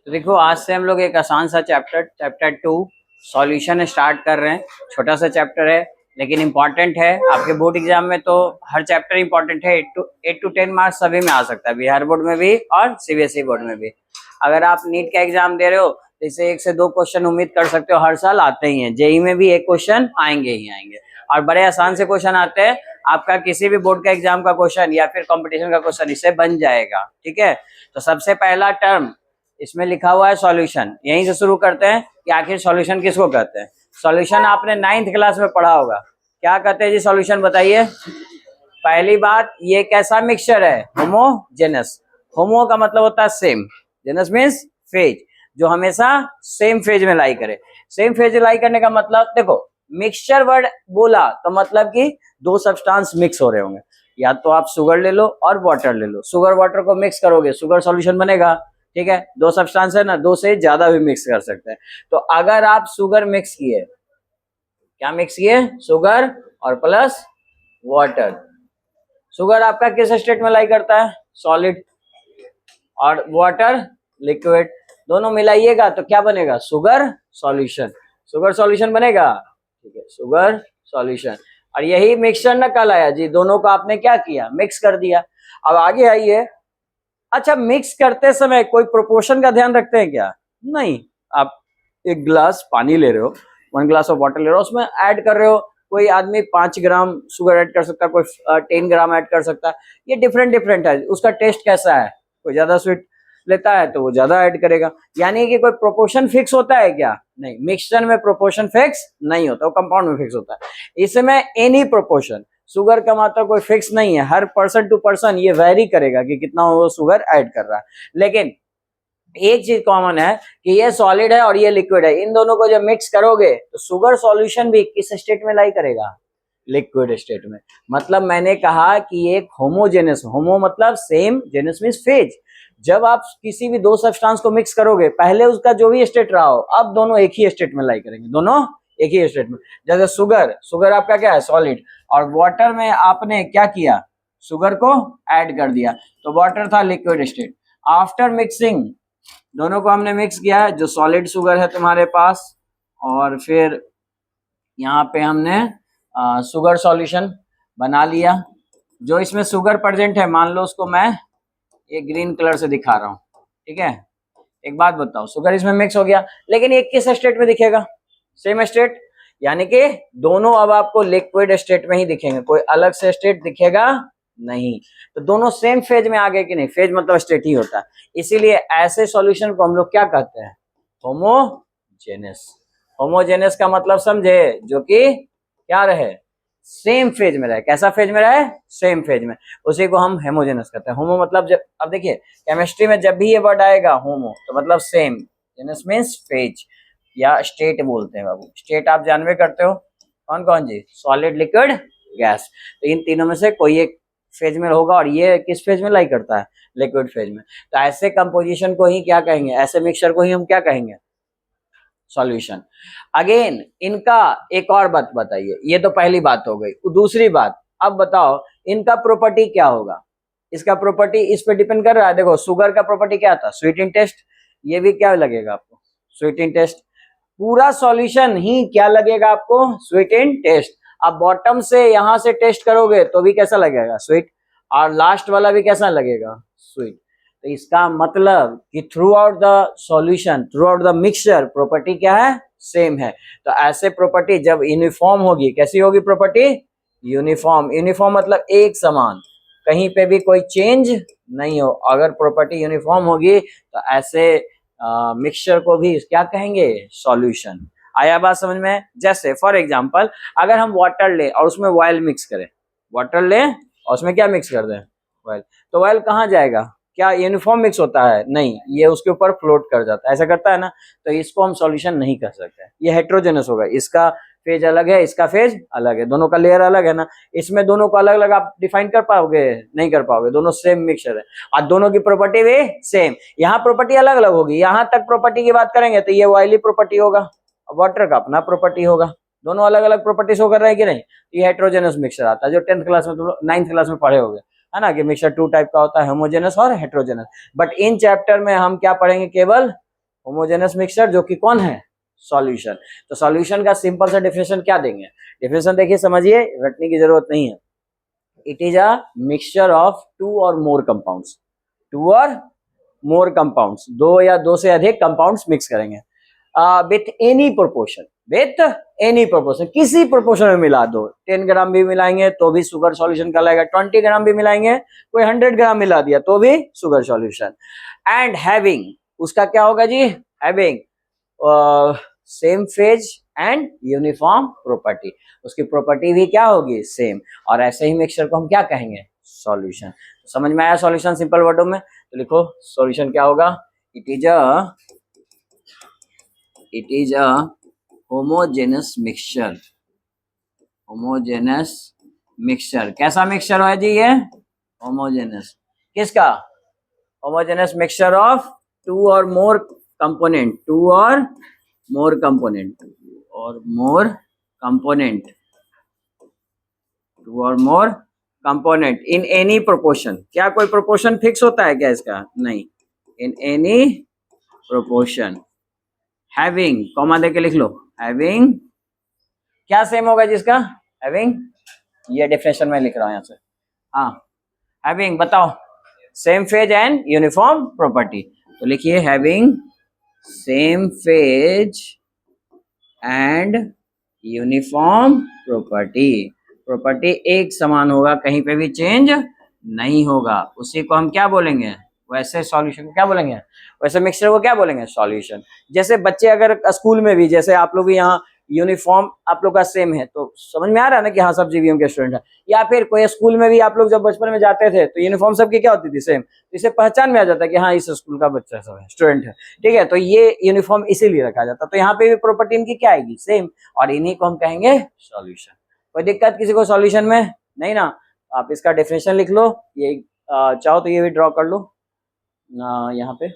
तो देखो आज से हम लोग एक आसान सा चैप्टर 2 सॉल्यूशन स्टार्ट कर रहे हैं। छोटा सा चैप्टर है लेकिन इम्पॉर्टेंट है आपके बोर्ड एग्जाम में। तो हर चैप्टर इम्पॉर्टेंट है। 8 to 10 मार्क्स सभी में आ सकता है, बिहार बोर्ड में भी और सीबीएसई बोर्ड में भी। अगर आप नीट का एग्जाम दे रहे हो तो इसे 1 से 2 क्वेश्चन उम्मीद कर सकते हो, हर साल आते ही हैं। जेई में भी एक क्वेश्चन आएंगे ही आएंगे और बड़े आसान से क्वेश्चन आते हैं। आपका किसी भी बोर्ड का एग्जाम का क्वेश्चन या फिर कंपटीशन का क्वेश्चन इससे बन जाएगा। ठीक है, तो सबसे पहला टर्म इसमें लिखा हुआ है सॉल्यूशन। यहीं से शुरू करते हैं कि आखिर सॉल्यूशन किसको कहते हैं। सॉल्यूशन आपने 9th क्लास में पढ़ा होगा। क्या कहते हैं जी सॉल्यूशन, बताइए। पहली बात, ये कैसा मिक्सचर है? होमोजेनस। होमो का मतलब होता है सेम, जेनस मीन्स फेज, जो हमेशा सेम फेज में लाई करे। सेम फेज लाई करने का मतलब, देखो मिक्सचर वर्ड बोला तो मतलब कि दो सब्सटेंस मिक्स हो रहे होंगे। या तो आप शुगर ले लो और वाटर ले लो, शुगर वाटर को मिक्स करोगे शुगर सॉल्यूशन बनेगा। ठीक है, दो सब्सटेंस है ना, दो से ज्यादा भी मिक्स कर सकते हैं। तो अगर आप शुगर मिक्स किए, क्या मिक्स किए? शुगर और प्लस वाटर। शुगर आपका किस स्टेट में लाई करता है? सॉलिड। और वाटर लिक्विड। दोनों मिलाइएगा तो क्या बनेगा? Sugar solution. शुगर सॉल्यूशन बनेगा। ठीक है, शुगर सॉल्यूशन। और यही मिक्सचर न कहलाया जी, दोनों को आपने क्या किया? मिक्स कर दिया। अब आगे आइए। अच्छा, मिक्स करते समय कोई प्रोपोर्शन का ध्यान रखते हैं क्या? नहीं। आप एक गिलास पानी ले रहे हो, 1 ग्लास ऑफ वाटर ले रहे हो, उसमें ऐड कर रहे हो। कोई आदमी 5 ग्राम शुगर ऐड कर सकता है, कोई 10 ग्राम ऐड कर सकता है। ये डिफरेंट डिफरेंट है, उसका टेस्ट कैसा है। कोई ज्यादा स्वीट लेता है तो वो ज्यादा ऐड करेगा। यानी कि कोई प्रोपोर्शन फिक्स होता है क्या? नहीं, मिक्सचर में प्रोपोर्शन फिक्स नहीं होता, वो कंपाउंड में फिक्स होता है। इसमें एनी प्रोपोर्शन, शुगर का मात्रा कोई फिक्स नहीं है, हर पर्सन टू पर्सन ये वेरी करेगा कि कितना वो शुगर ऐड कर रहा है। लेकिन एक चीज कॉमन है कि ये सॉलिड है और ये लिक्विड है। इन दोनों को जब मिक्स करोगे तो शुगर सॉल्यूशन भी किस स्टेट में लाई करेगा? लिक्विड स्टेट में। मतलब मैंने कहा कि एक होमोजेनस, होमो मतलब सेम, जेनस मींस फेज। जब आप किसी भी दो सब्सटेंस को मिक्स करोगे, पहले उसका जो भी स्टेट रहा हो, अब दोनों एक ही स्टेट में लाई करेंगे, दोनों एक ही स्टेट में। जैसे शुगर, शुगर आपका क्या है? सॉलिड। और वाटर में आपने क्या किया? शुगर को ऐड कर दिया, तो वाटर था लिक्विड स्टेट। आफ्टर मिक्सिंग दोनों को हमने मिक्स किया है, जो सॉलिड शुगर है तुम्हारे पास, और फिर यहाँ पे हमने शुगर सॉल्यूशन बना लिया। जो इसमें शुगर प्रेजेंट है, मान लो उसको मैं ये ग्रीन कलर से दिखा रहा हूँ। ठीक है, एक बात बताओ, शुगर इसमें मिक्स हो गया, लेकिन ये किस स्टेट में दिखेगा? Same state. यानी कि दोनों अब आपको लिक्विड स्टेट में ही दिखेंगे, कोई अलग से स्टेट दिखेगा नहीं। तो दोनों सेम फेज में आ गए कि नहीं? फेज मतलब स्टेट ही होता है। इसीलिए ऐसे सॉल्यूशन को हम लोग क्या कहते हैं? होमोजेनस। होमोजेनस का मतलब समझे? जो कि क्या रहे? सेम फेज में रहे। कैसा फेज में रहे? सेम फेज में, उसी को हम होमोजेनस कहते हैं। होमो मतलब, जब अब देखिए केमिस्ट्री में जब भी ये वर्ड आएगा होमो तो मतलब सेम, जेनस मींस फेज या स्टेट बोलते हैं बाबू। स्टेट आप जानवे करते हो कौन कौन जी? Solid, liquid, gas. तो इन तीनों में से कोई एक फेज में होगा, और ये किस फेज में लाई करता है? लिक्विड फेज में। तो ऐसे कंपोजिशन को ही क्या कहेंगे? ऐसे मिक्सचर को ही हम क्या कहेंगे? सॉल्यूशन। अगेन इनका एक और बात बताइए। ये तो पहली बात हो गई। दूसरी बात, अब बताओ इनका प्रॉपर्टी क्या होगा? इसका प्रॉपर्टी इस पे डिपेंड कर रहा है। देखो शुगर का प्रॉपर्टी क्या था? Sweet in taste. ये भी क्या लगेगा आपको? Sweet in taste. पूरा सॉल्यूशन ही क्या लगेगा आपको? Sweet in taste. अब बॉटम से यहां से टेस्ट करोगे तो भी कैसा लगेगा? स्वीट। और लास्ट वाला भी कैसा लगेगा? स्वीट। तो इसका मतलब कि through out the solution, through out the mixture, property क्या है? सेम है। तो ऐसे प्रॉपर्टी जब यूनिफॉर्म होगी, कैसी होगी प्रॉपर्टी? यूनिफॉर्म। यूनिफॉर्म मतलब एक समान, कहीं पे भी कोई चेंज नहीं हो। अगर प्रॉपर्टी यूनिफॉर्म होगी तो ऐसे मिक्सचर को भी क्या कहेंगे? सॉल्यूशन। आया बात समझ में? जैसे फॉर एग्जांपल, अगर हम वाटर ले और उसमें ऑयल मिक्स करें, वाटर ले और उसमें क्या मिक्स कर दें? ऑयल। तो ऑयल कहाँ जाएगा? क्या यूनिफॉर्म मिक्स होता है? नहीं, ये उसके ऊपर फ्लोट कर जाता है, ऐसा करता है ना। तो इसको हम सॉल्यूशन नहीं कर सकते, ये हेट्रोजेनस होगा। इसका फेज अलग है, इसका फेज अलग है, दोनों का लेयर अलग है ना। इसमें दोनों को अलग अलग आप डिफाइन कर पाओगे? नहीं कर पाओगे, दोनों सेम मिक्सचर है और दोनों की प्रॉपर्टी भी सेम। यहाँ प्रॉपर्टी अलग अलग होगी। यहाँ तक प्रॉपर्टी की बात करेंगे तो ये ऑयली प्रॉपर्टी होगा, वाटर का अपना प्रॉपर्टी होगा। दोनों अलग अलग प्रॉपर्टी शो कर रहे हैं कि नहीं? ये हेट्रोजेनस मिक्सचर आता है, जो 10th क्लास में, 9th क्लास में पढ़े होगे, है ना, कि मिक्सचर 2 टाइप का होता है, होमोजेनस और हेट्रोजेनस। बट इन चैप्टर में हम क्या पढ़ेंगे? केवल होमोजेनस मिक्सचर जो कि कौन है, सॉल्यूशन। तो सॉल्यूशन का सिंपल सा डेफिनेशन क्या देंगे, डेफिनेशन देखिए समझिए, रटने की जरूरत नहीं है। It is a mixture of two और मोर कंपाउंड्स, टू और मोर कंपाउंड्स, दो या दो से अधिक कंपाउंड्स मिक्स करेंगे with any proportion, with any proportion, किसी प्रोपोर्शन में मिला दो। 10 ग्राम भी मिलाएंगे तो भी शुगर सॉल्यूशन कहलाएगा, 20 ग्राम भी मिलाएंगे, कोई 100 ग्राम मिला दिया तो भी शुगर सॉल्यूशन। एंड हैविंग, उसका क्या होगा जी, having same phase and uniform property, उसकी प्रॉपर्टी भी क्या होगी, सेम। और ऐसे ही मिक्सचर को हम क्या कहेंगे, सॉल्यूशन। समझ में आया सॉल्यूशन सिंपल वर्डों में? तो लिखो सॉल्यूशन क्या होगा, it is a homogeneous mixture, homogeneous mixture. कैसा मिक्सचर है जी ये, होमोजेनस, किसका, होमोजेनस मिक्सचर ऑफ टू और मोर कंपोनेंट, टू और मोर कंपोनेंट, और मोर कंपोनेंट, टू और मोर कंपोनेंट इन एनी प्रोपोर्शन। क्या कोई प्रोपोर्शन फिक्स होता है क्या इसका, नहीं, in any proportion, having, comma देके लिख लो, हैविंग क्या सेम होगा जिसका, हैविंग, ये डेफिनेशन में लिख रहा हूं यहां से, हाँ, हैविंग बताओ, same phase and uniform property. तो लिखिए having same phase and uniform property, property एक समान होगा, कहीं पे भी चेंज नहीं होगा, उसी को हम क्या बोलेंगे, वैसे सॉल्यूशन को क्या बोलेंगे, वैसे मिक्सचर को क्या बोलेंगे, सॉल्यूशन। जैसे बच्चे अगर स्कूल में भी, जैसे आप लोग भी यहाँ यूनिफॉर्म आप लोग का सेम है, तो समझ में आ रहा है ना कि हाँ सब जीवीएम के स्टूडेंट है। या फिर कोई स्कूल में भी आप लोग जब बचपन में जाते थे तो यूनिफॉर्म सबकी क्या होती थी, सेम, तो इसे पहचान में आ जाता है कि हाँ इस स्कूल का बच्चा सब है, स्टूडेंट है, ठीक है। तो ये यूनिफॉर्म इसीलिए रखा जाता, तो यहाँ पे भी प्रॉपर्टी इनकी क्या आएगी, सेम, और इन्हीं को हम कहेंगे सॉल्यूशन। कोई दिक्कत किसी को सॉल्यूशन में, नहीं ना? आप इसका डेफिनेशन लिख लो, ये चाहो तो ये भी ड्रॉ कर लो यहाँ पे,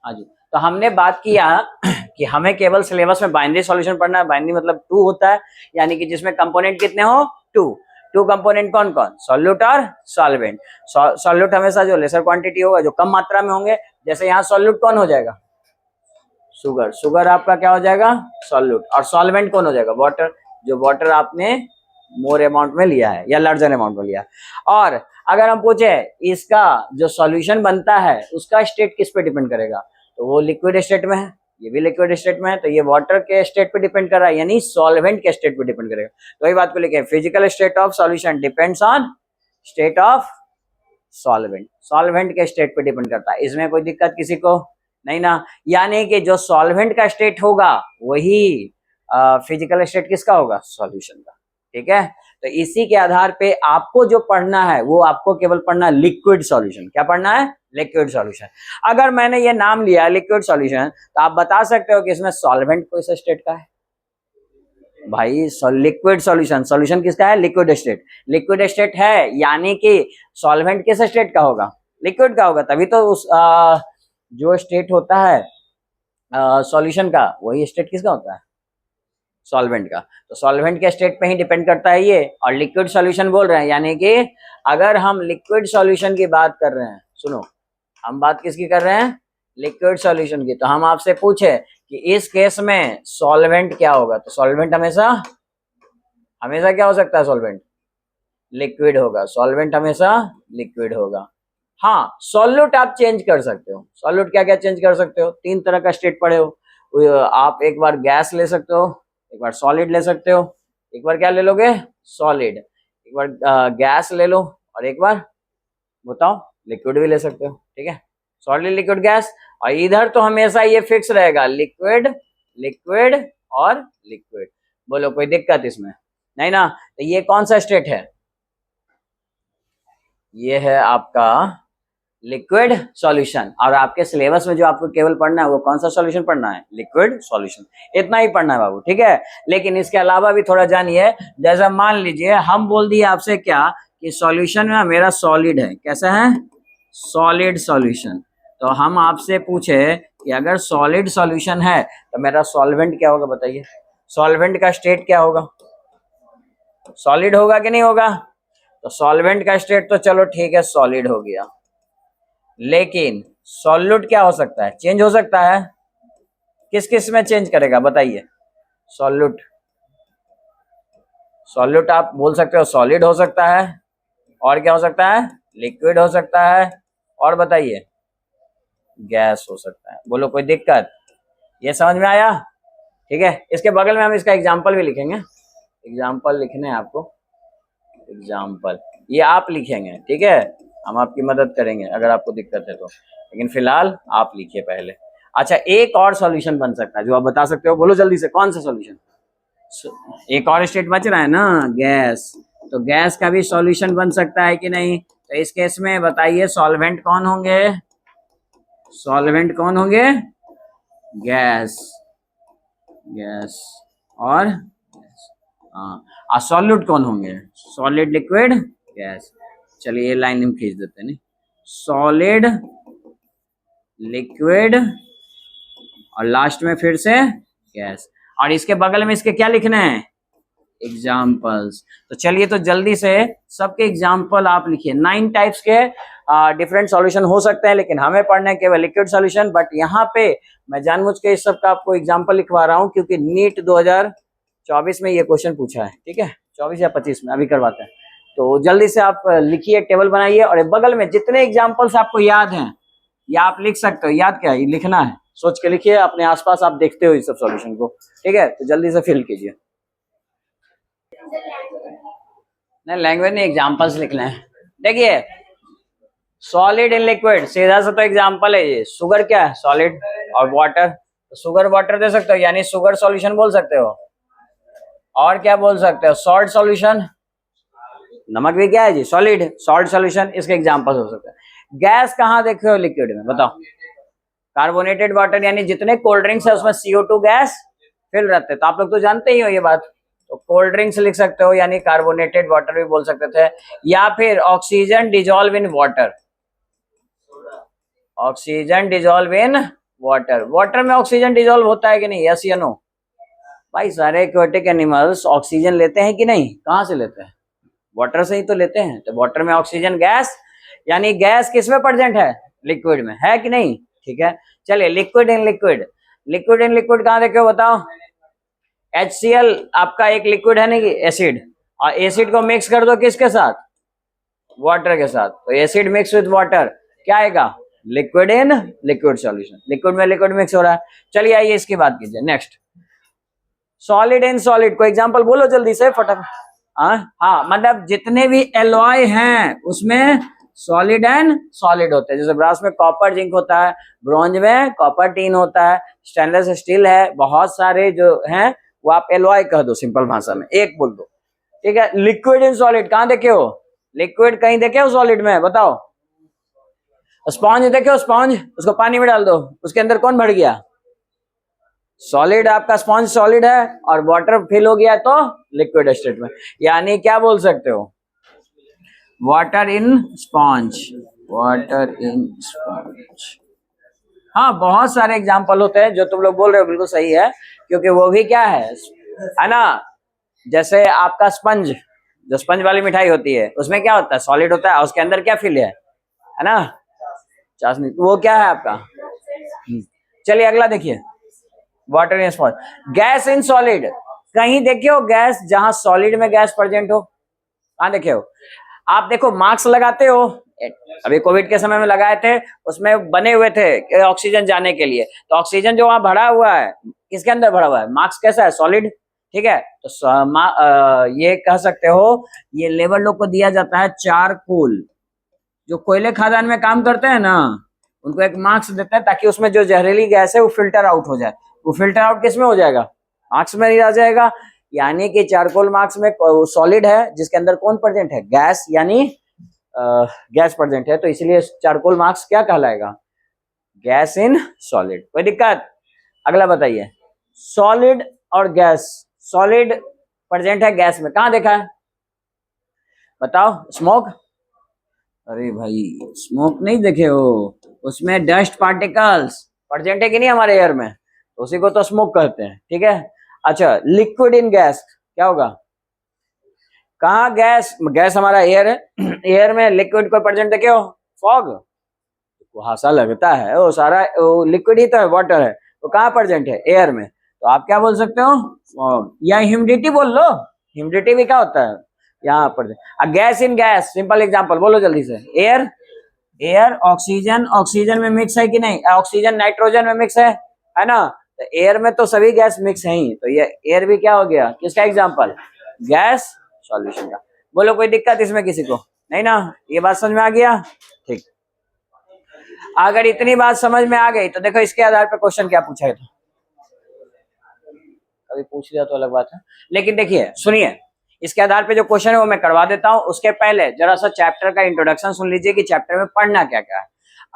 हाँ जी। तो हमने बात किया कि हमें केवल सिलेबस में बाइनरी सॉल्यूशन पढ़ना है। बाइनरी मतलब टू होता है, यानी कि जिसमें कंपोनेंट कितने हो, टू। टू कंपोनेंट कौन कौन, सॉल्यूट और सॉल्वेंट। सॉल्यूट हमेशा जो लेसर क्वांटिटी होगा, जो कम मात्रा में होंगे, जैसे यहाँ सॉल्यूट कौन हो जाएगा, शुगर, शुगर आपका क्या हो जाएगा, सॉल्यूट। और सॉल्वेंट कौन हो जाएगा, वाटर, जो वाटर आपने मोर अमाउंट में लिया है या लार्जर अमाउंट में लिया है। और अगर हम पूछे इसका जो सॉल्यूशन बनता है उसका स्टेट किस पे डिपेंड करेगा, तो वो लिक्विड स्टेट में है, ये भी लिक्विड स्टेट में है, तो ये वाटर के स्टेट पे डिपेंड कर रहा है, यानी सॉल्वेंट के स्टेट पे डिपेंड करेगा। तो वही बात को लिखे, physical state of solution depends on state of solvent, solvent के स्टेट पे डिपेंड करता है। इसमें कोई दिक्कत किसी को नहीं ना? यानी कि जो सॉल्वेंट का स्टेट होगा वही फिजिकल स्टेट किसका होगा, सॉल्यूशन का, ठीक है। तो इसी के आधार पे आपको जो पढ़ना है वो आपको केवल पढ़ना है लिक्विड सॉल्यूशन। क्या पढ़ना है, लिक्विड सॉल्यूशन। अगर मैंने ये नाम लिया लिक्विड सॉल्यूशन, तो आप बता सकते हो कि इसमें सॉल्वेंट किस स्टेट का है भाई, लिक्विड सॉल्यूशन, सॉल्यूशन किसका है, लिक्विड स्टेट, लिक्विड स्टेट है, यानी कि सॉल्वेंट किस स्टेट का होगा, लिक्विड का होगा, तभी तो उस जो स्टेट होता है सॉल्यूशन का, वही स्टेट किसका होता है, सॉल्वेंट का। तो सॉल्वेंट के स्टेट पे ही डिपेंड करता है ये। और लिक्विड सॉल्यूशन बोल रहे हैं, यानी कि अगर हम लिक्विड सॉल्यूशन की बात कर रहे हैं, सुनो, हम बात किसकी कर रहे हैं, लिक्विड सॉल्यूशन की, तो हम आपसे पूछे कि इस केस में सॉल्वेंट क्या होगा, तो सॉल्वेंट हमेशा हमेशा क्या हो सकता है, सॉल्वेंट लिक्विड होगा, सॉल्वेंट हमेशा लिक्विड होगा। हाँ, सॉल्यूट आप चेंज कर सकते हो, सॉल्यूट क्या क्या चेंज कर सकते हो, तीन तरह का स्टेट पढ़े हो आप, एक बार गैस ले सकते हो, एक बार सॉलिड ले सकते हो, एक बार क्या ले लोगे, सॉलिड, एक बार गैस ले लो, और एक बार बताओ लिक्विड भी ले सकते हो, ठीक है, सॉलिड लिक्विड गैस। और इधर तो हमेशा ये फिक्स रहेगा, लिक्विड लिक्विड और लिक्विड। बोलो कोई दिक्कत इसमें नहीं ना? तो ये कौन सा स्टेट है, ये है आपका लिक्विड सॉल्यूशन। और आपके सिलेबस में जो आपको केवल पढ़ना है वो कौन सा सॉल्यूशन पढ़ना है, लिक्विड सॉल्यूशन, इतना ही पढ़ना है बाबू, ठीक है। लेकिन इसके अलावा भी थोड़ा जानिए, जैसा मान लीजिए हम बोल दिए आपसे क्या कि सॉल्यूशन में मेरा सॉलिड है, कैसा है, सॉलिड सॉल्यूशन। तो हम आपसे पूछे कि अगर सॉलिड सॉल्यूशन है तो मेरा सॉल्वेंट क्या होगा, बताइए, सॉल्वेंट का स्टेट क्या होगा, सॉलिड होगा कि नहीं होगा, तो सॉल्वेंट का स्टेट तो चलो ठीक है, सॉलिड हो गया, लेकिन सॉल्यूट क्या हो सकता है, चेंज हो सकता है। किस किस में चेंज करेगा बताइए। सॉल्यूट, सॉल्यूट आप बोल सकते हो सॉलिड हो सकता है, और क्या हो सकता है, लिक्विड हो सकता है, और बताइए गैस हो सकता है। बोलो कोई दिक्कत, ये समझ में आया। ठीक है, इसके बगल में हम इसका एग्जाम्पल भी लिखेंगे। एग्जाम्पल लिखने हैं आपको, एग्जाम्पल ये आप लिखेंगे, ठीक है, हम आपकी मदद करेंगे अगर आपको दिक्कत है तो, लेकिन फिलहाल आप लिखिए पहले। अच्छा, एक और सॉल्यूशन बन सकता है जो आप बता सकते हो, बोलो जल्दी से, कौन सा सॉल्यूशन। एक और स्टेट बच रहा है ना, गैस। तो गैस का भी सॉल्यूशन बन सकता है कि नहीं। तो इस केस में बताइए सॉल्वेंट कौन होंगे, सॉल्वेंट कौन होंगे, गैस, गैस और हाँ, सॉल्यूट कौन होंगे, सॉलिड, लिक्विड, गैस। चलिए ये लाइन हम खींच देते हैं, नहीं, सॉलिड, लिक्विड और लास्ट में फिर से गैस, और इसके बगल में इसके क्या लिखना है, एग्जाम्पल्स। तो चलिए तो जल्दी से सबके एग्जाम्पल आप लिखिए। 9 टाइप्स के डिफरेंट सॉल्यूशन हो सकते हैं, लेकिन हमें पढ़ना है केवल लिक्विड सॉल्यूशन। बट यहाँ पे मैं जानबूझ के इस सब का आपको एग्जाम्पल लिखवा रहा हूँ, क्योंकि नीट 2024 में ये क्वेश्चन पूछा है, ठीक है, 24 या 25 में, अभी करवाते हैं। तो जल्दी से आप लिखिए, टेबल बनाइए, और बगल में जितने एग्जाम्पल्स आपको याद हैं या आप लिख सकते हो, याद क्या है, लिखना है, सोच के लिखिए, अपने आसपास आप देखते हो इस सब सॉल्यूशन को, ठीक है। तो जल्दी से फिल कीजिए। नहीं, लैंग्वेज नहीं, एग्जाम्पल्स लिखना है। देखिए, सॉलिड इन लिक्विड, सीधा सा तो एग्जाम्पल है ये। शुगर क्या है, सॉलिड, और वाटर, तो शुगर वाटर दे सकते हो, यानी शुगर सॉल्यूशन बोल सकते हो। और क्या बोल सकते हो, सॉल्ट सॉल्यूशन, नमक भी क्या है जी, सॉलिड, सॉल्ट सॉल्यूशन, इसके एग्जाम्पल हो सकते हैं। गैस कहाँ देखे हो लिक्विड में, बताओ। कार्बोनेटेड वाटर, यानी जितने कोल्ड ड्रिंक्स है उसमें CO2 गैस फिल रहते हैं, तो आप लोग तो जानते ही हो ये बात। तो कोल्ड ड्रिंक्स लिख सकते हो, यानी कार्बोनेटेड वाटर भी बोल सकते थे, या फिर oxygen dissolve in water, oxygen dissolve in water. Water में ऑक्सीजन डिजोल्व होता है कि नहीं, यस या नो। भाई सारे एक्वेटिक एनिमल्स ऑक्सीजन लेते हैं कि नहीं, कहाँ से लेते हैं, वाटर से ही तो लेते हैं। तो वाटर में ऑक्सीजन गैस, यानी गैस किस में प्रेजेंट है, लिक्विड में, है कि नहीं, ठीक है। चलिए liquid in liquid, liquid in liquid कहाँ देखे हो बताओ। HCl आपका एक लिक्विड है नहीं, एसिड, और एसिड को मिक्स कर दो किसके साथ, वाटर के साथ, तो एसिड मिक्स विद वाटर क्या आएगा, liquid in liquid solution. Liquid में लिक्विड मिक्स हो रहा है। चलिए आइए इसकी बात कीजिए, नेक्स्ट, सॉलिड इन सॉलिड, कोई एग्जांपल बोलो जल्दी से फटाफट। हाँ, मतलब जितने भी एलॉय हैं उसमें सॉलिड एंड सॉलिड होते हैं। जैसे ब्रास में कॉपर जिंक होता है, ब्रॉन्ज में कॉपर टीन होता है, स्टेनलेस स्टील है, बहुत सारे जो हैं वो आप एलॉय कह दो सिंपल भाषा में, एक बोल दो, ठीक है। लिक्विड इन सॉलिड कहाँ देखे हो, लिक्विड कहीं देखे हो सॉलिड में, बताओ। स्पॉन्ज देखे हो, स्पॉन्ज, उसको पानी में डाल दो, उसके अंदर कौन भर गया, सॉलिड, आपका स्पॉन्ज सॉलिड है, और वाटर फिल हो गया तो लिक्विड स्टेट में, यानी क्या बोल सकते हो, water in sponge, water in sponge. हाँ, बहुत सारे एग्जांपल होते हैं, जो तुम लोग बोल रहे हो बिल्कुल सही है, क्योंकि वो भी क्या है ना, जैसे आपका स्पंज, जो स्पंज वाली मिठाई होती है उसमें क्या होता है, सॉलिड होता है, उसके अंदर क्या फिल है ना, चाशनी, तो वो क्या है आपका। चलिए अगला देखिए, water in sponge. Gas in solid, कहीं देखे हो गैस जहां सॉलिड में गैस प्रेजेंट हो, कहां देखे हो आप। देखो मास्क लगाते हो, अभी कोविड के समय में लगाए थे, उसमें बने हुए थे ऑक्सीजन जाने के लिए, तो ऑक्सीजन जो वहां भरा हुआ है किसके अंदर भरा हुआ है, मास्क कैसा है, सॉलिड, ठीक है। तो ये कह सकते हो, ये लेबर लोग को दिया जाता है चारकोल, जो कोयले खदान में काम करते हैं ना, उनको एक मास्क देते हैं, ताकि उसमें जो जहरीली गैस है वो फिल्टर आउट हो जाए। वो फिल्टर आउट किस में हो जाएगा, मास्क में नहीं रह जाएगा, यानी कि चारकोल मास्क में सॉलिड है जिसके अंदर कौन प्रेजेंट है, गैस, यानी गैस प्रेजेंट है, तो इसलिए चारकोल मास्क क्या कहलाएगा, गैस इन सॉलिड। कोई दिक्कत, अगला बताइए, सॉलिड और गैस, सॉलिड प्रेजेंट है गैस में, कहां देखा है बताओ, स्मोक, अरे भाई स्मोक नहीं देखे हो, उसमें डस्ट पार्टिकल्स प्रेजेंट है कि नहीं हमारे एयर में, तो उसी को तो स्मोक कहते हैं, ठीक है। अच्छा, लिक्विड इन गैस क्या होगा, कहाँ गैस, गैस हमारा एयर है, एयर में लिक्विड को प्रेजेंट है क्यों, फॉग, कुहासा लगता है, वो सारा लिक्विड ही तो है, वाटर है, तो कहाँ प्रेजेंट है, एयर में, तो आप क्या बोल सकते हो, फॉग, या ह्यूमिडिटी बोल लो, ह्यूमिडिटी भी क्या होता है यहाँ पर, gas in gas, simple example बोलो जल्दी से, एयर, एयर ऑक्सीजन, ऑक्सीजन में मिक्स है कि नहीं, ऑक्सीजन नाइट्रोजन में मिक्स है ना, तो एयर में तो सभी गैस मिक्स है ही, तो ये एयर भी क्या हो गया, किसका एग्जांपल, गैस सॉल्यूशन का। बोलो कोई दिक्कत इसमें किसी को नहीं ना, ये बात समझ में आ गया, ठीक। अगर इतनी बात समझ में आ गई तो देखो इसके आधार पर क्वेश्चन क्या पूछा है, तो कभी पूछ लिया तो अलग बात है, लेकिन देखिए सुनिए, इसके आधार पे जो क्वेश्चन है वो मैं करवा देता हूं, उसके पहले जरा सा चैप्टर का इंट्रोडक्शन सुन लीजिए कि चैप्टर में पढ़ना क्या क्या है।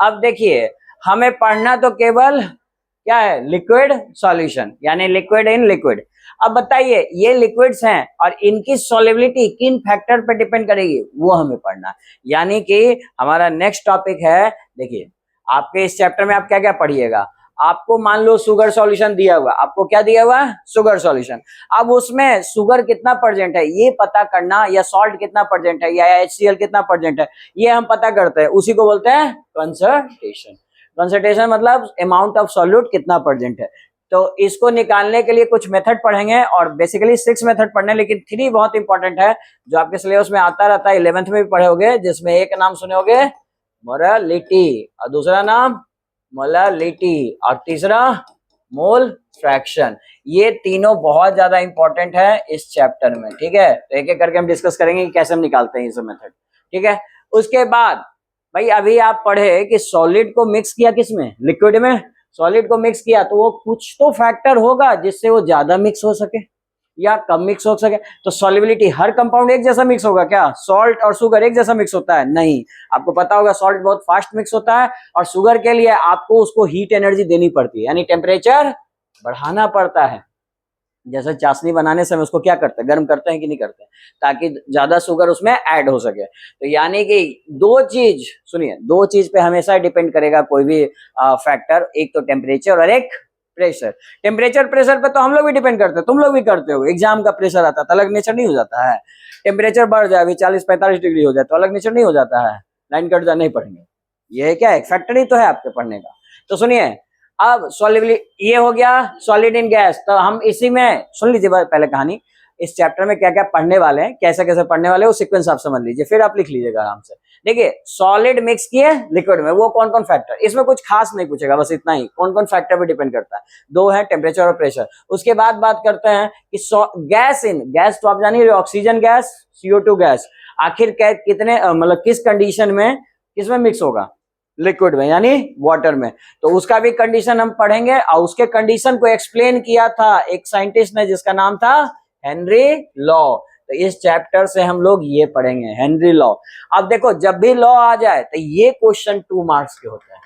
अब देखिए हमें पढ़ना तो केवल क्या है, लिक्विड सॉल्यूशन, यानी लिक्विड इन लिक्विड। अब बताइए ये लिक्विड्स हैं और इनकी सॉल्युबिलिटी किन फैक्टर पे डिपेंड करेगी, वो हमें पढ़ना है। यानी कि हमारा नेक्स्ट टॉपिक है, देखिए आपके इस चैप्टर में आप क्या क्या पढ़िएगा, आपको मान लो शुगर सॉल्यूशन दिया हुआ, आपको क्या दिया हुआ है, शुगर सॉल्यूशन। अब उसमें शुगर कितना परसेंट है ये पता करना, या सॉल्ट कितना परसेंट है, या HCl कितना परसेंट है, ये हम पता करते हैं, उसी को बोलते हैं कंसंट्रेशन। कंसंट्रेशन मतलब अमाउंट ऑफ सॉल्यूट कितना परसेंट है। तो इसको निकालने के लिए कुछ मेथड पढ़ेंगे, और बेसिकली 6 मेथड पढ़ने, लेकिन 3 बहुत इंपॉर्टेंट है जो आपके सिलेबस में आता रहता है, 11th में भी पढ़े होगे, जिसमें एक नाम सुने होगे मोलालिटी, और दूसरा नाम मोलालिटी, और तीसरा मोल फ्रैक्शन। ये तीनों बहुत ज्यादा इंपॉर्टेंट है इस चैप्टर में, ठीक है। तो एक एक करके हम डिस्कस करेंगे कि कैसे हम निकालते हैं ये सब मेथड, ठीक है। उसके बाद भाई अभी आप पढ़े कि सॉलिड को मिक्स किया किसमें, लिक्विड में, सॉलिड को मिक्स किया तो वो कुछ तो फैक्टर होगा जिससे वो ज्यादा मिक्स हो सके या कम मिक्स हो सके। तो सॉल्युबिलिटी, हर कंपाउंड एक जैसा मिक्स होगा क्या, सॉल्ट और शुगर एक जैसा मिक्स होता है, नहीं। आपको पता होगा सॉल्ट बहुत फास्ट मिक्स होता है, और शुगर के लिए आपको उसको हीट एनर्जी देनी पड़ती है, यानी टेम्परेचर बढ़ाना पड़ता है। जैसे चाशनी बनाने से हम उसको क्या करते हैं, गर्म करते हैं कि नहीं करते हैं, ताकि ज्यादा शुगर उसमें ऐड हो सके। तो यानी कि दो चीज, सुनिए, दो चीज पे हमेशा डिपेंड करेगा कोई भी फैक्टर, एक तो टेम्परेचर और एक प्रेशर। टेम्परेचर प्रेशर पे तो हम लोग भी डिपेंड करते हैं, तुम लोग भी करते हो, एग्जाम का प्रेशर आता है तो अलग नेचर नहीं हो जाता है, टेम्परेचर बढ़ जाए, 40-45 डिग्री हो जाए तो अलग नेचर नहीं हो जाता है, लाइन कट जाए, नहीं पढ़ेंगे, ये क्या है, फैक्टर ही तो है आपके पढ़ने का। तो सुनिए, अब सॉल्युबिलिटी ये हो गया, सॉलिड इन गैस। तो हम इसी में सुन लीजिए पहले कहानी, इस चैप्टर में क्या क्या पढ़ने वाले हैं, कैसे कैसे पढ़ने वाले हैं, वो सीक्वेंस आप समझ लीजिए, फिर आप लिख लीजिएगा आराम से। देखिए सॉलिड मिक्स किए लिक्विड में, वो कौन कौन फैक्टर, इसमें कुछ खास नहीं पूछेगा, बस इतना ही, कौन कौन फैक्टर पे डिपेंड करता है, दो है, टेम्परेचर और प्रेशर। उसके बाद बात करते हैं कि गैस इन गैस, तो आप जानिए ऑक्सीजन गैस, CO2 गैस, आखिर कितने मतलब किस कंडीशन में किसमें मिक्स होगा, लिक्विड में यानी वाटर में। तो उसका भी कंडीशन हम पढ़ेंगे, और उसके कंडीशन को एक्सप्लेन किया था एक साइंटिस्ट ने जिसका नाम था हेनरी लॉ। तो इस चैप्टर से हम लोग ये पढ़ेंगे, हेनरी लॉ। अब देखो जब भी लॉ आ जाए तो ये क्वेश्चन 2 मार्क्स के होते हैं।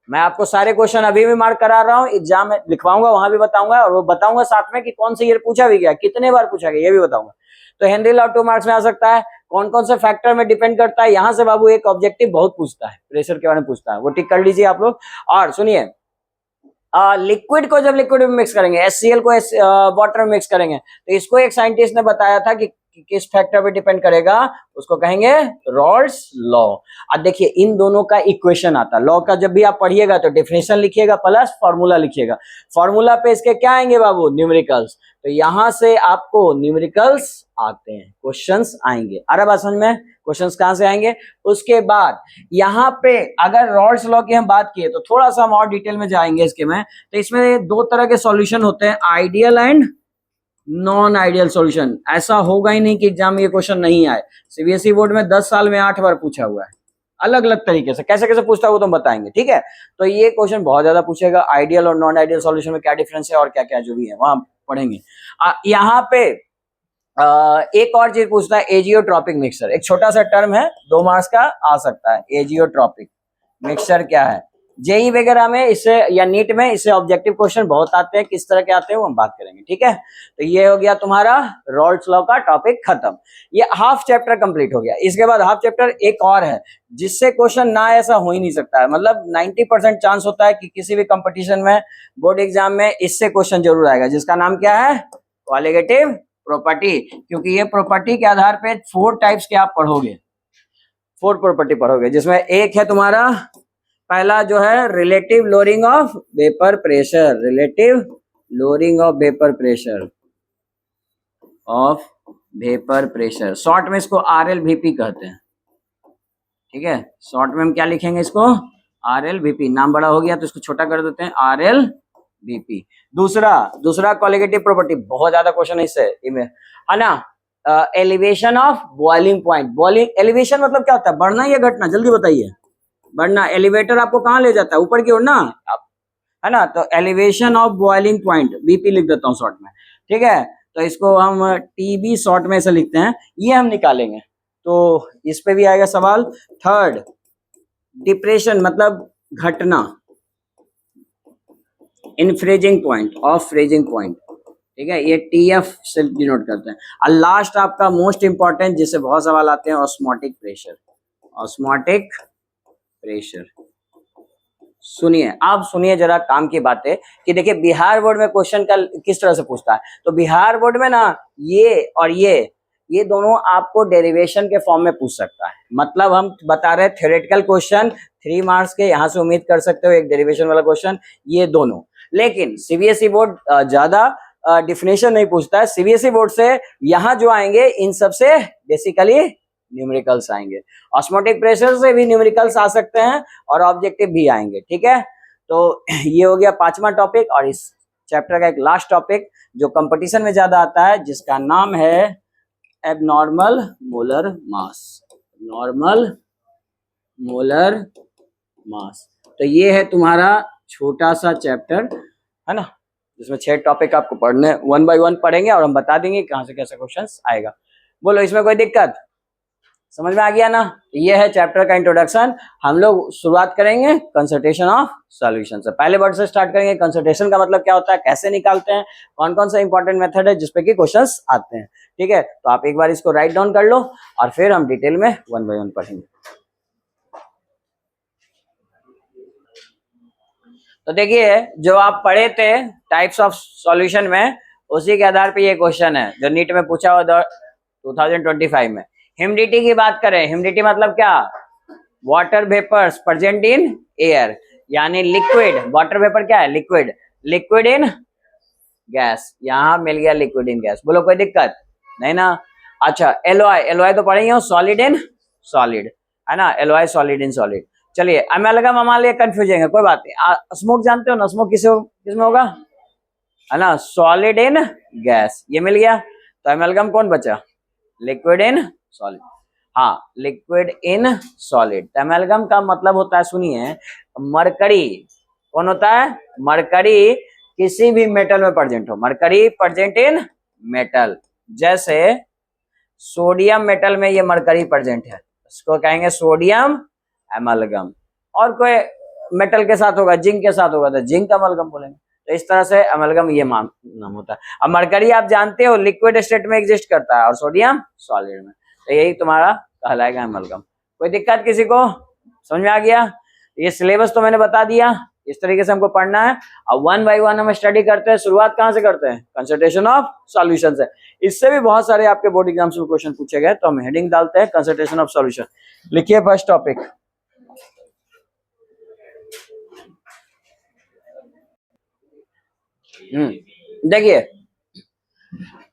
मैं आपको सारे क्वेश्चन अभी भी मार्क करा रहा हूँ, एग्जाम में लिखवाऊंगा, वहां भी बताऊंगा, और वो बताऊंगा साथ में कि कौन से ईयर पूछा भी गया, कितने बार पूछा गया, ये भी बताऊंगा। तो हेनरी लॉ 2 मार्क्स में आ सकता है। कौन कौन से फैक्टर में डिपेंड करता है, यहां से बाबू एक ऑब्जेक्टिव बहुत पूछता है, प्रेशर के बारे में पूछता है, वो टिक कर लीजिए आप लोग। और सुनिए, लिक्विड को जब लिक्विड में मिक्स करेंगे, HCl को वाटर में मिक्स करेंगे, तो इसको एक साइंटिस्ट ने बताया था कि किस फैक्टर पे डिपेंड करेगा, उसको कहेंगे रॉल्स लॉ। अब देखिए इन दोनों का इक्वेशन आता है, लॉ का जब भी आप पढ़िएगा तो डेफिनेशन लिखिएगा प्लस फॉर्मूला लिखिएगा। फॉर्मूला पे इसके क्या आएंगे बाबू, न्यूमेरिकल्स। तो यहां से आपको न्यूमेरिकल्स आते हैं, क्वेश्चंस आएंगे। अरे बात समझ में, क्वेश्चंस कहां से आएंगे। उसके बाद यहाँ पे अगर रॉल्स लॉ की हम बात किए तो थोड़ा सा हम और डिटेल में जाएंगे इसके में। तो इसमें दो तरह के सॉल्यूशन होते हैं, ideal and non ideal solution. ऐसा होगा ही नहीं कि एग्जाम में ये क्वेश्चन नहीं आए, CBSE बोर्ड में 10 साल में 8 बार पूछा हुआ है, अलग अलग तरीके से, कैसे कैसे पूछता है वो तो हम बताएंगे, ठीक है। तो ये क्वेश्चन बहुत ज्यादा पूछेगा, आइडियल और नॉन आइडियल सॉल्यूशन में क्या डिफरेंस है और क्या क्या जो भी है वहां पढ़ेंगे। यहाँ पे एक और चीज पूछता है, एजियोट्रॉपिक मिक्सचर, एक छोटा सा टर्म है, 2 मार्क्स का आ सकता है, एजियोट्रॉपिक मिक्सचर क्या है। जेई वगैरह में इससे या नीट में इससे ऑब्जेक्टिव क्वेश्चन बहुत आते हैं, किस तरह के आते हैं वो हम बात करेंगे, ठीक है। तो ये हो गया तुम्हारा रॉल्स लॉ का टॉपिक खत्म, ये हाफ चैप्टर कंप्लीट हो गया। इसके बाद हाफ चैप्टर एक और है जिससे क्वेश्चन ना ऐसा हो ही नहीं सकता है, मतलब 90% चांस होता है कि किसी भी कंपटीशन में, बोर्ड एग्जाम में इससे क्वेश्चन जरूर आएगा, जिसका नाम क्या है, क्वालिटेटिव प्रॉपर्टी, क्योंकि ये प्रॉपर्टी के आधार पे 4 टाइप्स के आप पढ़ोगे, 4 प्रॉपर्टी पढ़ोगे, जिसमें एक है तुम्हारा पहला जो है relative lowering of vapour pressure, relative lowering of vapour pressure, of vapour pressure, short में इसको RLVP कहते हैं, ठीक है, शॉर्ट में हम क्या लिखेंगे इसको, RLVP, नाम बड़ा हो गया तो इसको छोटा कर देते हैं, RLVP। दूसरा कॉलिगेटिव प्रॉपर्टी, बहुत ज्यादा क्वेश्चन है इससे, है ना, elevation of boiling point. Boiling elevation मतलब क्या होता है, बढ़ना या घटना, जल्दी बताइए, बढ़ना। एलिवेटर आपको कहाँ ले जाता है, ऊपर की ओर ना, है ना, तो elevation of boiling point, BP लिख देता हूँ शॉर्ट में, ठीक है, तो इसको हम TB शॉर्ट में ऐसे लिखते हैं, ये हम निकालेंगे, तो इस पे भी आएगा सवाल। थर्ड, डिप्रेशन मतलब घटना, in freezing point, of freezing point, ठीक है, ये TF से डिनोट करते हैं। और लास्ट आपका मोस्ट इंपॉर्टेंट, जिससे बहुत सवाल आते हैं, ऑस्मोटिक प्रेशर, ऑस्मोटिक प्रेशर। सुनिए, आप सुनिए जरा काम की बातें, कि देखिए बिहार बोर्ड में क्वेश्चन का किस तरह से पूछता है, तो बिहार बोर्ड में ना ये और ये दोनों आपको डेरिवेशन के फॉर्म में पूछ सकता है। मतलब हम बता रहे हैं थ्योरेटिकल क्वेश्चन 3 मार्क्स के, यहां से उम्मीद कर सकते हो एक डेरिवेशन वाला क्वेश्चन, ये दोनों। लेकिन CBSE बोर्ड ज्यादा डिफिनेशन नहीं पूछता है, CBSE बोर्ड से यहाँ जो आएंगे इन सब से बेसिकली न्यूमेरिकल्स आएंगे, ऑस्मोटिक प्रेशर से भी न्यूमेरिकल्स आ सकते हैं और ऑब्जेक्टिव भी आएंगे, ठीक है। तो ये हो गया 5वां टॉपिक, और इस चैप्टर का एक लास्ट टॉपिक जो कंपटीशन में ज्यादा आता है, जिसका नाम है abnormal molar mass, normal molar mass. तो ये है तुम्हारा छोटा सा चैप्टर, है ना, जिसमें 6 टॉपिक आपको पढ़ने, 1 बाय 1 पढ़ेंगे और हम बता देंगे कहां से कैसे क्वेश्चंस आएगा। बोलो, इसमें कोई दिक्कत, समझ में आ गया ना। ये है चैप्टर का इंट्रोडक्शन। हम लोग शुरुआत करेंगे कंसल्टेशन ऑफ सॉल्यूशन से। पहले वर्ड से स्टार्ट करेंगे। कंसल्टेशन का मतलब क्या होता है, कैसे निकालते हैं, कौन कौन सा इंपॉर्टेंट मेथड है जिसपे कि क्वेश्चंस आते हैं, ठीक है। तो आप एक बार इसको राइट डाउन कर लो और फिर हम डिटेल में 1 बाय 1 पढ़ेंगे। तो देखिए, जो आप पढ़े थे टाइप्स ऑफ सॉल्यूशन में, उसी के आधार पे ये क्वेश्चन है जो नीट में पूछा हुआ 2025 में। ह्यूमिडिटी की बात करें, ह्यूमिडिटी मतलब क्या, water vapours present in air, यानी लिक्विड, वाटर वेपर क्या है, लिक्विड, लिक्विड इन गैस, यहां मिल गया लिक्विड इन गैस। बोलो कोई दिक्कत नहीं ना। अच्छा, एलओआई, एलओआई तो पढ़ेंगे हो, सॉलिड इन सॉलिड, है ना, एलओआई सॉलिड इन सॉलिड। चलिए, अमेलगम हमारे लिए कंफ्यूजिंग है, कोई बात नहीं। स्मोक जानते हो ना, स्मोक किसमें होगा, है ना, सॉलिड इन गैस, ये मिल गया। तो अमेलगम कौन बचा, लिक्विड इन सॉलिड, हाँ, लिक्विड इन सॉलिड। अमेलगम का मतलब होता है, सुनिए, मरकरी कौन होता है, मरकरी किसी भी मेटल में प्रेजेंट हो, मरकरी प्रेजेंट इन मेटल, जैसे सोडियम मेटल में ये मरकरी प्रेजेंट है, इसको कहेंगे सोडियम एमलगम। और कोई मेटल के साथ होगा, जिंक के साथ होगा तो जिंक एमलगम बोलेंगे। तो इस तरह से एमलगम ये नाम होता है। अब मरकरी आप जानते हो लिक्विड स्टेट में एग्जिस्ट करता है और सोडियम सॉलिड में, तो यही तुम्हारा कहलाएगा एमलगम। कोई दिक्कत किसी को, समझ में आ गया। ये सिलेबस तो मैंने बता दिया, इस तरीके से हमको पढ़ना है। अब 1 बाय 1 हम स्टडी करते हैं। शुरुआत कहाँ से करते हैं, कंसल्टेशन ऑफ सॉल्यूशन से। इससे भी बहुत सारे आपके बोर्ड एग्जाम्स में क्वेश्चन पूछे गए, तो हम हेडिंग डालते हैं कंसल्टेशन ऑफ सॉल्यूशन। लिखिए फर्स्ट टॉपिक, देखिए,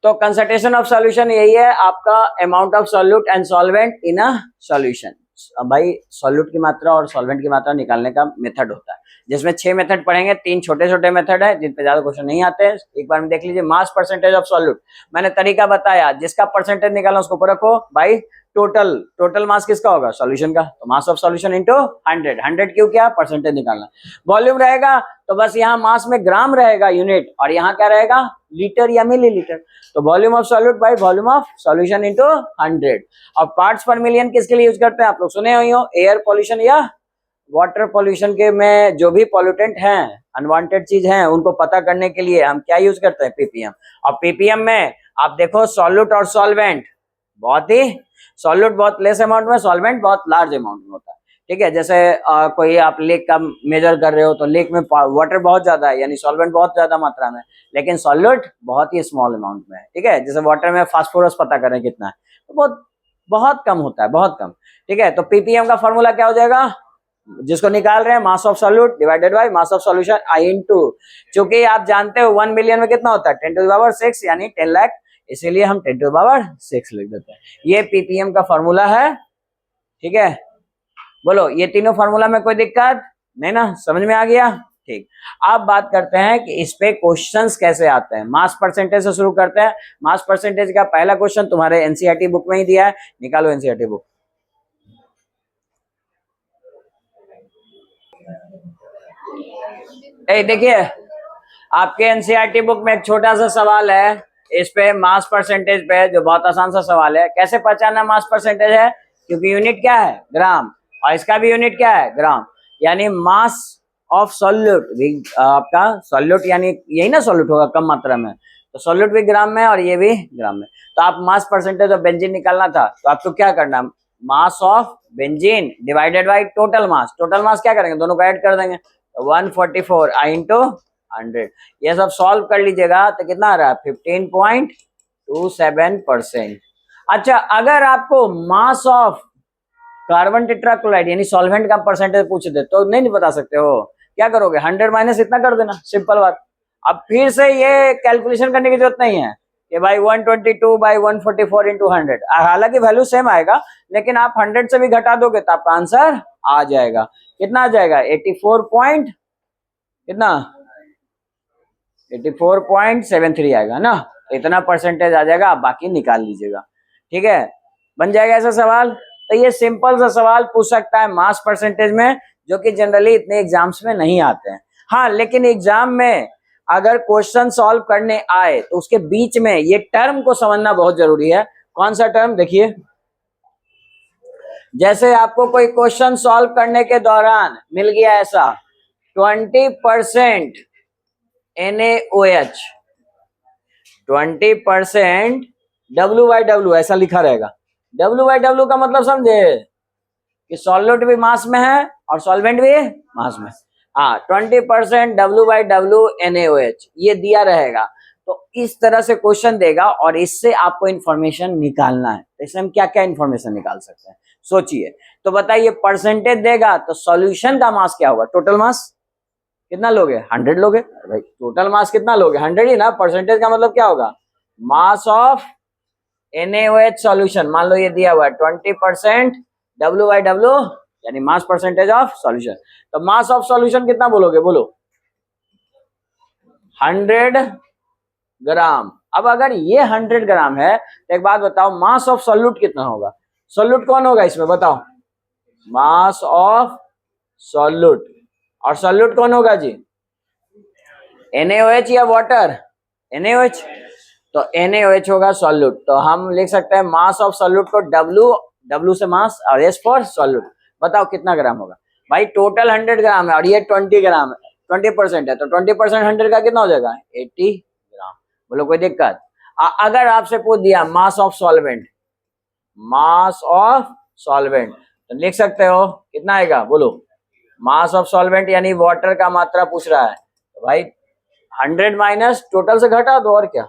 तो कंसंट्रेशन ऑफ सॉल्यूशन यही है आपका, amount of solute and solvent in a solution. अब भाई सॉल्यूट की मात्रा और सॉल्वेंट की मात्रा निकालने का मेथड होता है, जिसमें 6 मेथड पढ़ेंगे, 3 छोटे छोटे मेथड है जिन पे ज्यादा क्वेश्चन नहीं आते हैं। एक बार में देख लीजिए, मास परसेंटेज ऑफ सॉल्यूट, मैंने तरीका बताया, जिसका परसेंटेज निकालना उसको ऊपर रखो भाई। टोटल मास किसका होगा, सॉल्यूशन का, तो मास ऑफ सॉल्यूशन इनटू 100, 100 क्यों, क्या परसेंटेज निकालना। वॉल्यूम रहेगा तो बस यहाँ मास में ग्राम रहेगा यूनिट, और यहाँ क्या रहेगा, लीटर या मिलीलीटर। तो volume of solute by volume of solution into 100। और पार्ट्स पर मिलियन किसके लिए यूज करते हैं, आप लोग सुने हुए हो, एयर पॉल्यूशन या वाटर पॉल्यूशन के में जो भी पॉल्यूटेंट हैं, अनवांटेड चीज हैं, उनको पता करने के लिए हम क्या यूज करते हैं, पीपीएम। और पीपीएम में आप देखो सॉल्यूट और सॉल्वेंट, बहुत ही सॉल्यूट बहुत लेस अमाउंट में, सॉल्वेंट बहुत लार्ज अमाउंट में होता है। ठीक है, जैसे कोई आप लेक का मेजर कर रहे हो तो लेक में वाटर बहुत ज्यादा है, यानी सॉल्वेंट बहुत ज्यादा मात्रा में, लेकिन सॉल्यूट बहुत ही स्मॉल अमाउंट में है। ठीक है, जैसे वाटर में फास्फोरस पता करें कितना है, तो बहुत बहुत कम होता है, बहुत कम। ठीक है, तो पीपीएम का फॉर्मूला क्या हो जाएगा, जिसको निकाल रहे हैं, mass of solute divided by mass of solution I into, चूंकि आप जानते हो 1 मिलियन में कितना होता है 10 टू द पावर 6 यानी 10 लाख, इसीलिए हम 10 टू द पावर 6 लिख देते हैं। ये पीपीएम का फॉर्मूला है। ठीक है, बोलो ये तीनों फॉर्मूला में कोई दिक्कत नहीं ना, समझ में आ गया। ठीक, अब बात करते हैं कि इस पे क्वेश्चंस कैसे आते हैं। मास परसेंटेज से शुरू करते हैं। मास परसेंटेज का पहला क्वेश्चन तुम्हारे एनसीईआरटी बुक में ही दिया है, निकालो एनसीईआरटी बुक। देखिए आपके एनसीईआरटी बुक में एक छोटा सा सवाल है इस पे, मास परसेंटेज पे, जो बहुत आसान सा सवाल है। कैसे पहचानना मास परसेंटेज है, क्योंकि यूनिट क्या है, ग्राम, और इसका भी यूनिट क्या है, ग्राम, यानी मास ऑफ सॉल्यूट भी आपका सॉल्यूट, यानी यही ना सॉल्यूट होगा कम मात्रा में, तो सॉल्यूट भी ग्राम में और ये भी ग्राम में। तो आप मास परसेंटेज ऑफ बेंजीन निकालना था, तो आपको क्या करना, mass of benzene divided by total mass. Total mass क्या करेंगे, दोनों को ऐड कर देंगे, 144 आई इंटू 100। ये सब सॉल्व कर लीजिएगा तो कितना आ रहा है, 15.27%। अच्छा, अगर आपको मास ऑफ कार्बन टेट्राक्लोराइड यानी सॉल्वेंट का परसेंटेज पूछ दे तो नहीं बता सकते हो, क्या करोगे, 100 माइनस इतना कर देना, सिंपल बात। अब फिर से ये कैलकुलेशन करने की जरूरत नहीं है कि भाई 122 बाई 144 इंटू 100, हालांकि वैल्यू सेम आएगा, लेकिन आप 100 से भी घटा दोगे तो आपका आंसर आ जाएगा। कितना आ जाएगा, 84 पॉइंट कितना, 84.73 आएगा ना, इतना परसेंटेज आ जाएगा, आप बाकी निकाल लीजिएगा। ठीक है, बन जाएगा ऐसा सवाल। तो ये सिंपल सा सवाल पूछ सकता है मास परसेंटेज में, जो कि जनरली इतने एग्जाम्स में नहीं आते हैं। हाँ, लेकिन एग्जाम में अगर क्वेश्चन सॉल्व करने आए तो उसके बीच में ये टर्म को समझना बहुत जरूरी है। कौन सा टर्म, देखिए, जैसे आपको कोई क्वेश्चन सॉल्व करने के दौरान मिल गया ऐसा 20% NaOH, 20% W/W ऐसा लिखा रहेगा। W/W का मतलब समझे कि सॉल्यूट भी मास में है और सॉल्वेंट भी मास में। हाँ, 20% W/W NaOH ये दिया रहेगा, तो इस तरह से क्वेश्चन देगा और इससे आपको इंफॉर्मेशन निकालना है। तो इससे हम क्या क्या इंफॉर्मेशन निकाल सकते हैं, सोचिए। तो बताइए, परसेंटेज देगा तो सॉल्यूशन का मास क्या होगा, टोटल मास कितना लोगे, 100 लोगे भाई, टोटल मास कितना लोगे, 100 ही ना। परसेंटेज का मतलब क्या होगा, मास ऑफ NaOH सॉल्यूशन, मान लो ये दिया हुआ है 20% W/W यानी मास परसेंटेज ऑफ सॉल्यूशन। तो मास ऑफ सॉल्यूशन कितना बोलोगे, बोलो 100 ग्राम। अब अगर ये 100 ग्राम है तो एक बात बताओ, मास ऑफ सॉल्यूट कितना होगा, सॉल्यूट कौन होगा इसमें बताओ, मास ऑफ सॉल्यूट, और सॉल्यूट कौन होगा जी, NaOH या वाटर, NaOH, तो NaOH होगा सॉल्यूट। तो हम लिख सकते हैं मास ऑफ सॉल्यूट को W से मास और S फॉर सॉल्यूट। बताओ कितना ग्राम होगा भाई, टोटल 100 ग्राम है और ये 20 ग्राम है, 20% है, तो 20% 100 का कितना हो जाएगा, 80 ग्राम। बोलो कोई दिक्कत। अगर आपसे पूछ दिया mass of solvent, mass of solvent, तो लिख सकते हो कितना आएगा, बोलो मास ऑफ सॉल्वेंट यानी वाटर का मात्रा पूछ रहा है, तो भाई 100 माइनस टोटल से घटा दो और क्या,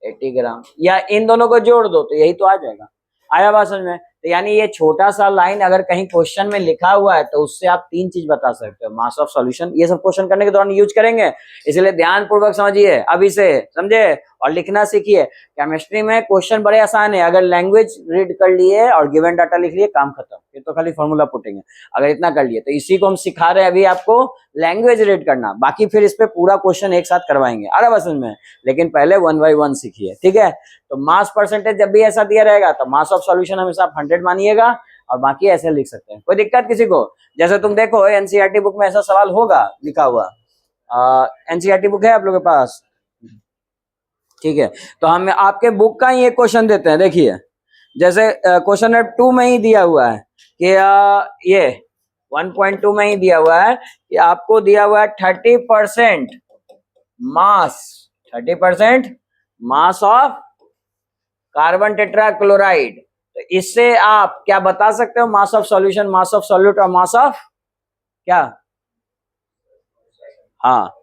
80 ग्राम, या इन दोनों को जोड़ दो तो यही तो आ जाएगा। आया बात समझ में। तो यानी ये छोटा सा लाइन अगर कहीं क्वेश्चन में लिखा हुआ है तो उससे आप 3 चीज बता सकते हो, मास ऑफ सॉल्यूशन, ये सब क्वेश्चन करने के दौरान यूज करेंगे, इसलिए ध्यान पूर्वक समझिए अभी से, समझे, और लिखना सीखिए। केमिस्ट्री में क्वेश्चन बड़े आसान है, अगर लैंग्वेज रीड कर लिए और गिवन डाटा लिख लिए, काम खत्म, फिर तो खाली फॉर्मूला पुटेंगे। अगर इतना कर लिए तो इसी को हम सिखा रहे हैं अभी आपको, लैंग्वेज रीड करना, बाकी फिर इस पे पूरा क्वेश्चन एक साथ करवाएंगे, आ रहा बस में, लेकिन पहले 1 बाय 1 सीखिए। ठीक है, तो मास परसेंटेज जब भी ऐसा दिया रहेगा तो मास ऑफ सॉल्यूशन हमेशा आप 100 मानिएगा और बाकी ऐसे लिख सकते हैं, कोई दिक्कत किसी को। जैसे तुम देखो एनसीईआरटी बुक में ऐसा सवाल होगा लिखा हुआ, एनसीईआरटी बुक है आप लोगों के पास, ठीक है, तो हम आपके बुक का ही एक क्वेश्चन देते हैं। देखिए, जैसे क्वेश्चन नंबर 2 में ही दिया हुआ है कि ये 1.2 में ही दिया हुआ है कि आपको दिया हुआ है 30% मास, 30% मास ऑफ कार्बन टेट्राक्लोराइड तो इससे आप क्या बता सकते हो, mass of solution, mass of solute और मास ऑफ क्या, हाँ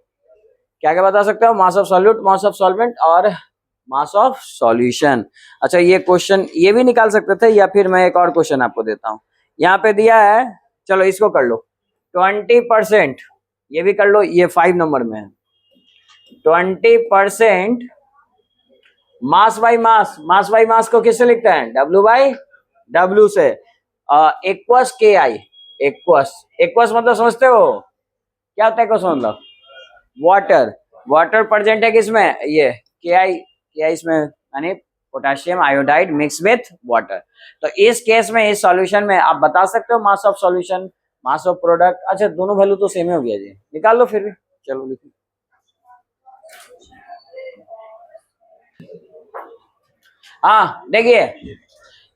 क्या क्या बता सकते हो, mass of solute, mass of solvent और मास ऑफ सॉल्यूशन। अच्छा ये क्वेश्चन ये भी निकाल सकते थे, या फिर मैं एक और क्वेश्चन आपको देता हूं, यहाँ पे दिया है, चलो इसको कर लो 20%, ये भी कर लो, ये 5 नंबर में है 20% mass by mass, mass by mass को किससे लिखते हैं, डब्ल्यू बाई डब्ल्यू से, एक्वस के आई, एक्वस, एक्वस मतलब समझते हो क्या होता है एक्वस मतलब, वाटर, वाटर प्रेजेंट है किसमें, ये के आई इसमें यानी potassium iodide mix with water. तो इस केस में इस सॉल्यूशन में आप बता सकते हो mass of solution, mass of product, अच्छा दोनों वैल्यू तो सेम ही हो गया जी, निकाल लो फिर भी, चलो लिखो। हाँ देखिए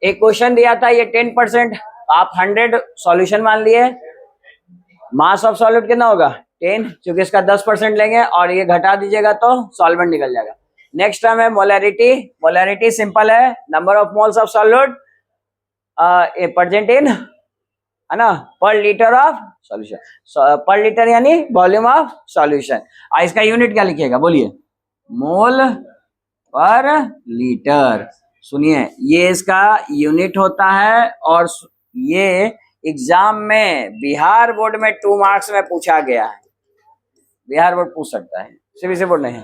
एक क्वेश्चन दिया था, ये 10%, आप 100 सॉल्यूशन मान लिए, मास ऑफ सॉल्यूट कितना होगा 10, क्योंकि इसका 10% लेंगे और ये घटा दीजिएगा तो सॉल्वेंट निकल जाएगा। नेक्स्ट टर्म है मोलैरिटी, मोलैरिटी सिंपल है, number of moles of solute present in, है ना, पर लीटर ऑफ सॉल्यूशन, पर लीटर यानी वॉल्यूम ऑफ सॉल्यूशन। और इसका यूनिट क्या लिखिएगा बोलिए, मोल पर लीटर। सुनिए ये इसका यूनिट होता है, और ये एग्जाम में बिहार बोर्ड में 2 मार्क्स में पूछा गया है, बिहार बोर्ड पूछ सकता है, सीबीएसई बोर्ड नहीं,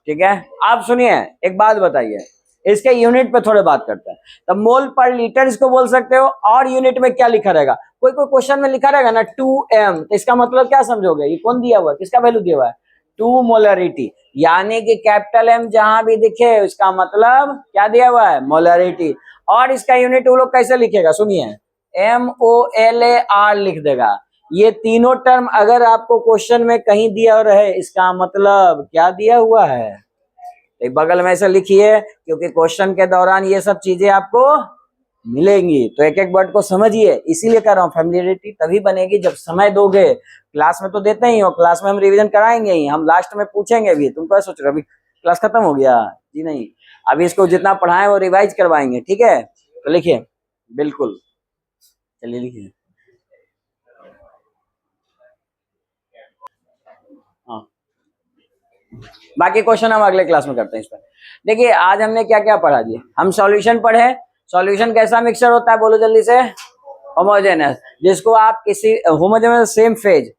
ठीक है। आप सुनिए एक बात बताइए, इसके यूनिट पे थोड़े बात करते हैं। तो मोल पर लीटर इसको बोल सकते हो, और यूनिट में क्या लिखा रहेगा, कोई कोई क्वेश्चन में लिखा रहेगा ना 2m, तो इसका मतलब क्या समझोगे, ये कौन दिया हुआ है, किसका वैल्यू दिया हुआ है, 2 मोलरिटी, यानी कि कैपिटल M जहां भी दिखे इसका मतलब क्या दिया हुआ है, मोलरिटी। और इसका यूनिट वो लोग कैसे लिखेगा, सुनिए MOLAR लिख देगा। ये तीनों टर्म अगर आपको क्वेश्चन में कहीं दिया रहे, इसका मतलब क्या दिया हुआ है, एक बगल में ऐसे लिखिए, क्योंकि क्वेश्चन के दौरान ये सब चीजें आपको मिलेंगी, तो एक एक वर्ड को समझिए, इसीलिए कर रहा हूँ, फैमिलियरिटी तभी बनेगी जब समय दोगे। क्लास में तो देते ही हो, क्लास में हम रिवीजन कराएंगे ही, हम लास्ट में पूछेंगे भी, तुम क्या सोच रहे हो अभी क्लास खत्म हो गया, जी नहीं, अभी इसको जितना पढ़ाएं वो रिवाइज करवाएंगे, ठीक है। तो लिखिए बिल्कुल, चलिए लिखिए, हाँ बाकी क्वेश्चन हम अगले क्लास में करते हैं इस पर। देखिए आज हमने क्या क्या पढ़ा जी, हम सॉल्यूशन पढ़े, सॉल्यूशन कैसा मिक्सचर होता है बोलो जल्दी से, होमोजेनस, जिसको आप किसी होमोजेनस सेम फेज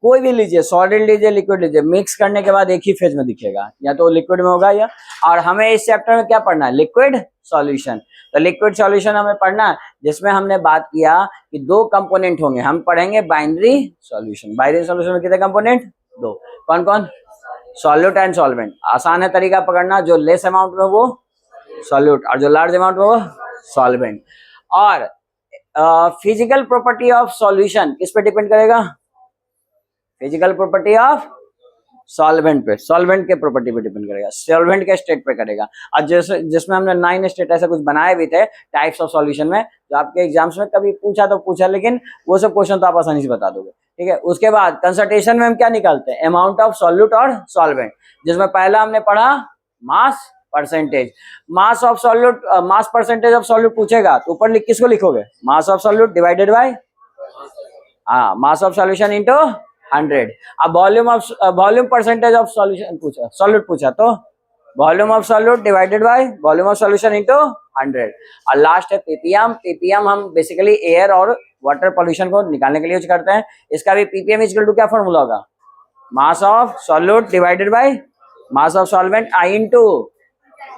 कोई भी लीजिए, सॉलिड लीजिए लिक्विड लीजिए, मिक्स करने के बाद एक ही फेज में दिखेगा, या तो लिक्विड में होगा या, और हमें इस चैप्टर में क्या पढ़ना है, लिक्विड सॉल्यूशन। तो लिक्विड सॉल्यूशन हमें पढ़ना है, जिसमें हमने बात किया कि 2 कंपोनेंट होंगे, हम पढ़ेंगे बाइनरी सॉल्यूशन। बाइनरी सॉल्यूशन में कितने कंपोनेंट, 2, कौन कौन, सॉल्यूट एंड सॉल्वेंट। आसान है तरीका पकड़ना, जो लेस अमाउंट में वो सॉल्यूट और जो लार्ज अमाउंट में वो सॉल्वेंट। और फिजिकल प्रॉपर्टी ऑफ सॉल्यूशन किस पे डिपेंड करेगा, फिजिकल प्रॉपर्टी ऑफ सॉल्वेंट पे, सॉल्वेंट के प्रॉपर्टी पे डिपेंड करेगा, सॉल्वेंट के स्टेट पे करेगा। और जैसे जिसमें हमने 9 स्टेट ऐसा कुछ बनाए भी थे टाइप्स ऑफ सॉल्यूशन में, जो आपके एग्जाम्स में कभी पूछा तो पूछा, लेकिन वो सब क्वेश्चन तो आप आसानी से बता दोगे, ठीक है। उसके बाद कंसंट्रेशन में हम क्या निकालते हैं, अमाउंट ऑफ सॉल्यूट और सॉल्वेंट, जिसमें पहला हमने पढ़ा mass percentage, mass of solute, mass percentage of solute पूछेगा तो ऊपर किसको लिखोगे, mass of solute divided by, हाँ मास ऑफ सॉल्यूशन इनटू 100। अब वॉल्यूम परसेंटेज ऑफ सॉल्यूशन पूछा, सॉल्यूट पूछा तो volume of solute divided by volume of solution into 100। और लास्ट है पीपीएम, पीपीएम हम बेसिकली एयर और वाटर पॉल्यूशन को निकालने के लिए यूज करते हैं। इसका भी पीपीएम इक्वल टू क्या फॉर्मूला होगा, mass of solute divided by mass of solvent, I into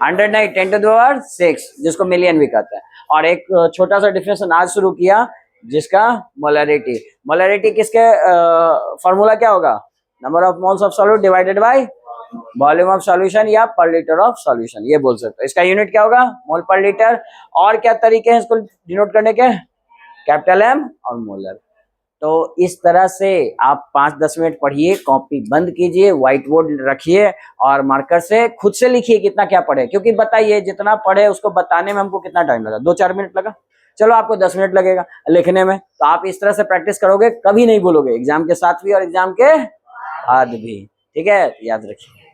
100 नहीं 10⁻⁶, जिसको मिलियन भी कहते हैं। और एक छोटा सा डिफिनेशन आज शुरू किया, जिसका मोलरिटी, मोलरिटी किसके फॉर्मूला क्या होगा, number of moles of solute divided by volume of solution या पर लीटर ऑफ सॉल्यूशन, ये बोल सकते हो। इसका यूनिट क्या होगा, मोल पर लीटर। और क्या तरीके हैं इसको डिनोट करने के, कैपिटल एम और मोलर। तो इस तरह से आप 5-10 मिनट पढ़िए, कॉपी बंद कीजिए, व्हाइट बोर्ड रखिए और मार्कर से खुद से लिखिए कितना क्या पढ़े, क्योंकि बताइए जितना पढ़े उसको बताने में हमको कितना टाइम लगा, 2-4 मिनट लगा, चलो आपको 10 मिनट लगेगा लिखने में। तो आप इस तरह से प्रैक्टिस करोगे, कभी नहीं बोलोगे, एग्जाम के साथ भी और एग्जाम के बाद भी, ठीक है, याद रखिए।